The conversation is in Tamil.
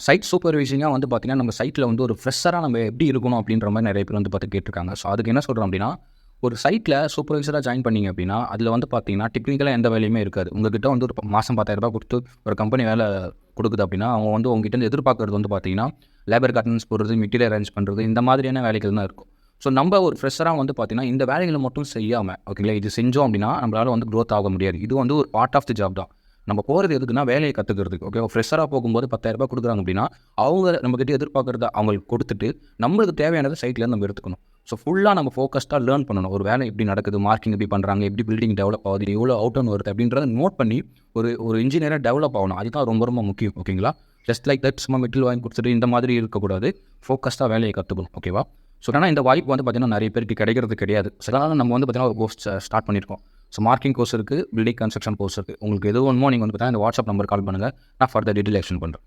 சைட் சூப்பர்வைசிங்காக வந்து பார்த்தீங்கன்னா, நம்ம சைட்டில் வந்து ஒரு ஃப்ரெஷராக நம்ம எப்படி இருக்கணும் அப்படின்ற மாதிரி நிறைய பேர் வந்து பார்த்து கேட்டிருக்காங்க. ஸோ அதுக்கு என்ன சொல்கிறோம் அப்படின்னா, ஒரு சைட்டில் சூப்பர்வைசராக ஜாயின் பண்ணீங்க அப்படின்னா, அதில் வந்து பார்த்தீங்கன்னா, டெக்னிக்கலாக எந்த வேலையுமே இருக்காது. உங்ககிட்ட வந்து ஒரு மாதம் 10,000 கொடுத்து ஒரு கம்பெனி வேலை கொடுக்குது அப்படின்னா, அவங்க வந்து உங்ககிட்ட எதிர்பார்க்கறது வந்து பார்த்தீங்கன்னா, லேபர் அட்டெண்டன்ஸ் போடுறது, மெட்டீரியல் அரேஞ்ச் பண்ணுறது, இந்த மாதிரியான வேலைகள் தான் இருக்கும். ஸோ நம்ம ஒரு ஃப்ரெஷராக வந்து பார்த்தீங்கன்னா, இந்த வேலைகளை மட்டும் செய்யாமல், ஓகேங்களா, இது செஞ்சோம் அப்படின்னா நம்மளால் வந்து க்ரோத் ஆக முடியாது. இது வந்து ஒரு பார்ட் ஆஃப் தி ஜாப் தான். நம்ம போகிறது எதுக்குன்னா வேலையை கற்றுக்கிறதுக்கு. ஓகே, ஃப்ரெஷராக போகும்போது 10,000 கொடுக்குறாங்க அப்படின்னா, அவங்க நம்மகிட்ட எதிர்பார்க்குறத அவங்களுக்கு கொடுத்துட்டு, நம்மளுக்கு தேவையானதை சைட்லேருந்து நம்ம எடுத்துக்கணும். ஸோ ஃபுல்லாக நம்ம ஃபோக்கஸ்டாக லேர்ன் பண்ணணும். ஒரு வேலை எப்படி நடக்குது, மார்க்கிங் எப்படி பண்ணுறாங்க, எப்படி பில்டிங் டெவலப் ஆகுது, எவ்வளோ அவுட் வருது அப்படின்றத நோட் பண்ணி ஒரு இன்ஜினியராக டெவலப் ஆகணும். அதுதான் ரொம்ப ரொம்ப முக்கியம். ஓகேங்களா, ஜஸ்ட் லைக் தட் சும்மா மெட்டீரியல் வாங்கி கொடுத்துட்டு இந்த மாதிரி இருக்கக்கூடாது. ஃபோக்கஸ்டாக வேலையை கற்றுக்கணும். ஓகேவா. ஸோ ஆனால் இந்த வாய்ப்பு வந்து பார்த்தீங்கன்னா நிறைய பேருக்கு கிடைக்கிறது கிடையாது. ஸோ அதனால் நம்ம வந்து பார்த்தீங்கன்னா ஒரு கோர்ஸ் ஸ்டார்ட் பண்ணியிருக்கோம். ஸோ மார்க்கிங் கோர்ஸ் இருக்குது, பில்டிங் கன்ஸ்ட்ரக்ஷன் கோர்ஸ் இருக்குது. உங்களுக்கு எது வேணுமோ நீங்கள் வந்து பார்த்தீங்கன்னா இந்த வாட்ஸ்அப் நம்பர் கால் பண்ணுங்கள். நான் ஃபர்தர் டீட்டெயில் எக்ஸ்பிளைன் பண்ணுறேன்.